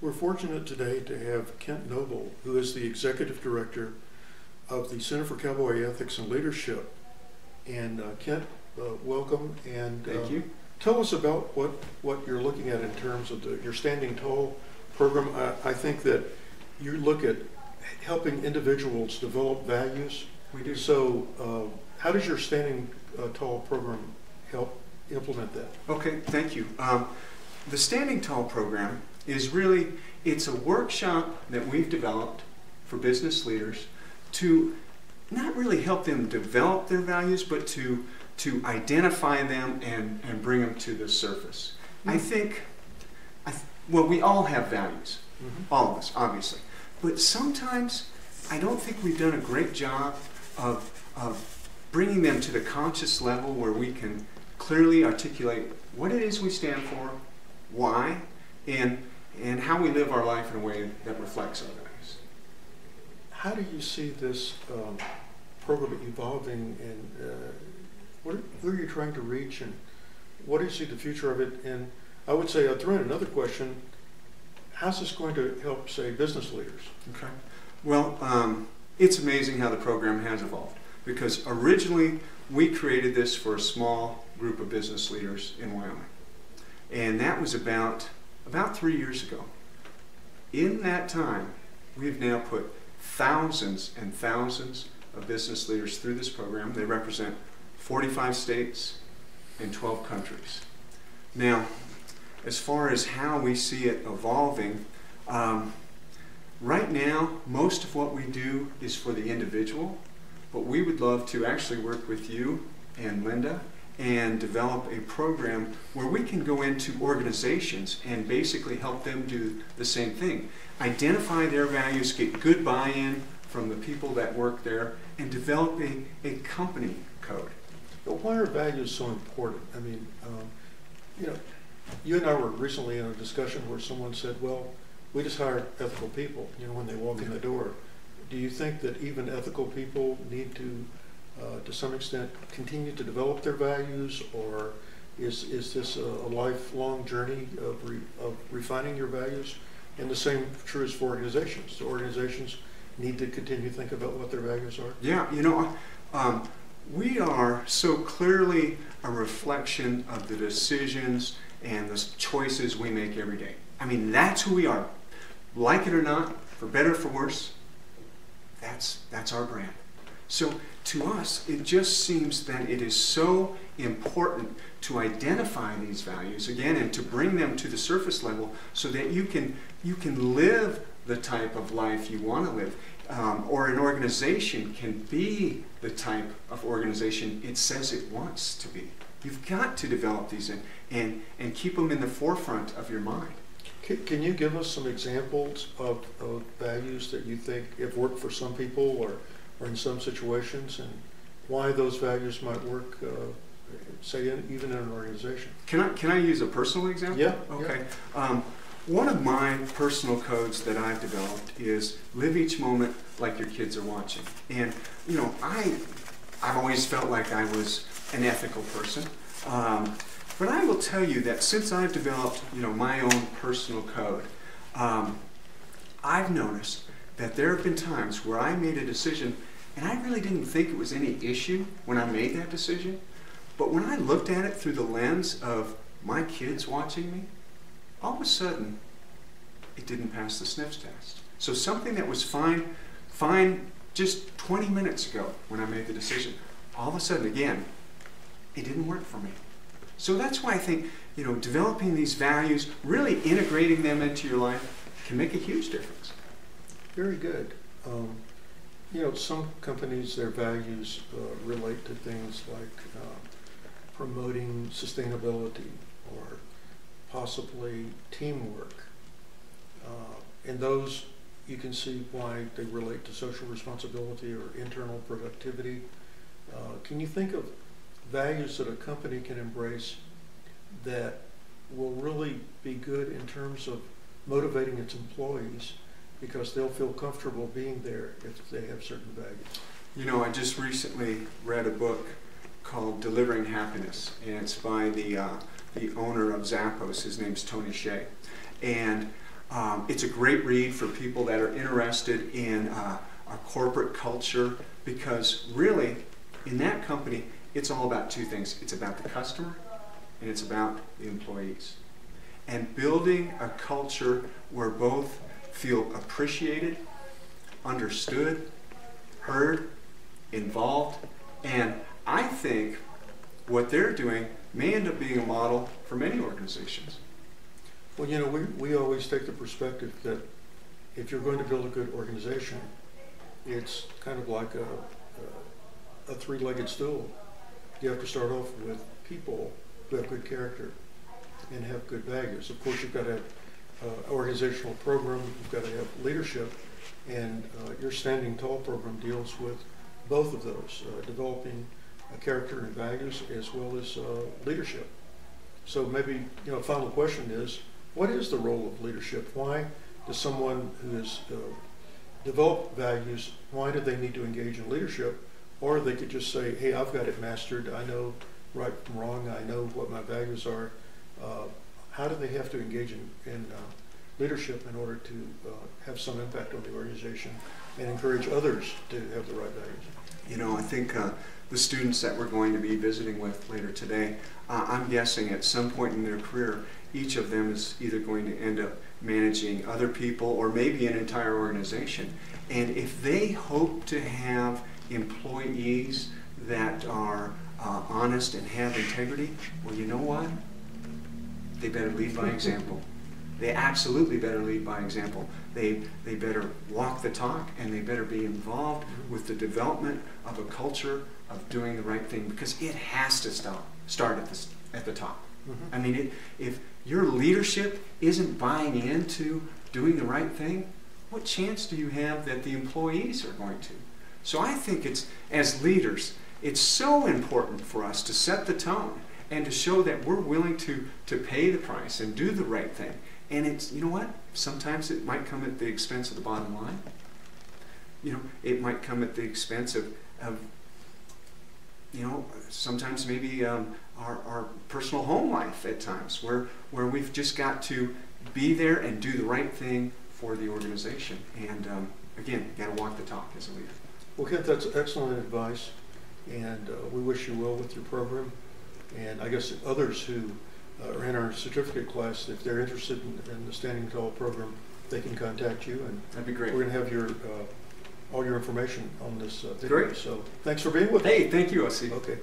We're fortunate today to have Kent Noble, who is the Executive Director of the Center for Cowboy Ethics and Leadership. And Kent, welcome. And thank you. Tell us about what you're looking at in terms of your Standing Tall program. I think that you look at helping individuals develop values. We do. So how does your Standing Tall program help implement that? Okay, thank you. The Standing Tall program is really, it's a workshop that we've developed for business leaders to not really help them develop their values, but to identify them and bring them to the surface. Mm-hmm. I think, well, we all have values, all of us, obviously. But sometimes I don't think we've done a great job of bringing them to the conscious level where we can clearly articulate what it is we stand for, why, and how we live our life in a way that reflects our values. How do you see this program evolving, and who are you trying to reach, and what do you see the future of it? And I would say, I'll throw in another question, how's this going to help, say, business leaders? Okay. Well, it's amazing how the program has evolved, because originally we created this for a small group of business leaders in Wyoming. And that was about 3 years ago. In that time, we've now put thousands and thousands of business leaders through this program. They represent 45 states and 12 countries. Now, as far as how we see it evolving, right now, most of what we do is for the individual, but we would love to actually work with you and Linda and develop a program where we can go into organizations and basically help them do the same thing. Identify their values, get good buy-in from the people that work there, and develop a company code. But why are values so important? I mean, you and I were recently in a discussion where someone said, well, we just hire ethical people, when they walk in the door. Do you think that even ethical people need to some extent, continue to develop their values, or is this a lifelong journey of refining your values? And the same true is for organizations. So organizations need to continue to think about what their values are? Yeah, we are so clearly a reflection of the decisions and the choices we make every day. I mean, that's who we are. Like it or not, for better or for worse, that's our brand. So to us, it just seems that it is so important to identify these values again and to bring them to the surface level so that you can live the type of life you want to live, or an organization can be the type of organization it says it wants to be. You've got to develop these and keep them in the forefront of your mind. Can you give us some examples of values that you think have worked for some people or in some situations, and why those values might work, say, even in an organization? Can I use a personal example? Yeah. Okay. Yeah. One of my personal codes that I've developed is live each moment like your kids are watching. And I've always felt like I was an ethical person, but I will tell you that since I've developed my own personal code, I've noticed that there have been times where I made a decision and I really didn't think it was any issue when I made that decision. But when I looked at it through the lens of my kids watching me, all of a sudden, it didn't pass the sniffs test. So something that was fine just 20 minutes ago when I made the decision, all of a sudden, again, it didn't work for me. So that's why I think, developing these values, really integrating them into your life can make a huge difference. Very good. Some companies, their values relate to things like promoting sustainability or possibly teamwork. And those, you can see why they relate to social responsibility or internal productivity. Can you think of values that a company can embrace that will really be good in terms of motivating its employees because they'll feel comfortable being there if they have certain values? I just recently read a book called Delivering Happiness, and it's by the owner of Zappos. His name's Tony Hsieh. And It's a great read for people that are interested in a corporate culture, because really, in that company, it's all about two things. It's about the customer and it's about the employees. And building a culture where both feel appreciated, understood, heard, involved, and I think what they're doing may end up being a model for many organizations. Well, you know, we always take the perspective that if you're going to build a good organization, it's kind of like a three-legged stool. You have to start off with people who have good character and have good values. Of course, you've got to have an organizational program, you've got to have leadership, and your Standing Tall program deals with both of those, developing character and values as well as leadership. So maybe, you know, final question is, what is the role of leadership? Why does someone who has developed values, why do they need to engage in leadership? Or they could just say, hey, I've got it mastered, I know right from wrong, I know what my values are. How do they have to engage in leadership in order to have some impact on the organization and encourage others to have the right values? You know, I think the students that we're going to be visiting with later today, I'm guessing at some point in their career, each of them is either going to end up managing other people or maybe an entire organization. And if they hope to have employees that are honest and have integrity, well, you know what? They better lead by example. They absolutely better lead by example. They better walk the talk, and they better be involved with the development of a culture of doing the right thing, because it has to start at the top. Mm-hmm. I mean, if your leadership isn't buying into doing the right thing, what chance do you have that the employees are going to? So I think as leaders, it's so important for us to set the tone and to show that we're willing to pay the price and do the right thing. And it's, you know what? Sometimes it might come at the expense of the bottom line. You know, it might come at the expense of you know, sometimes maybe our personal home life at times, where we've just got to be there and do the right thing for the organization. And again, you got to walk the talk as a leader. Well, Kent, that's excellent advice, and we wish you well with your program. And I guess others who are in our certificate class, if they're interested in the Standing Tall program, they can contact you, and that'd be great. We're going to have your all your information on this video. Great. So thanks for being with us. Hey, thank you, O.C. Okay.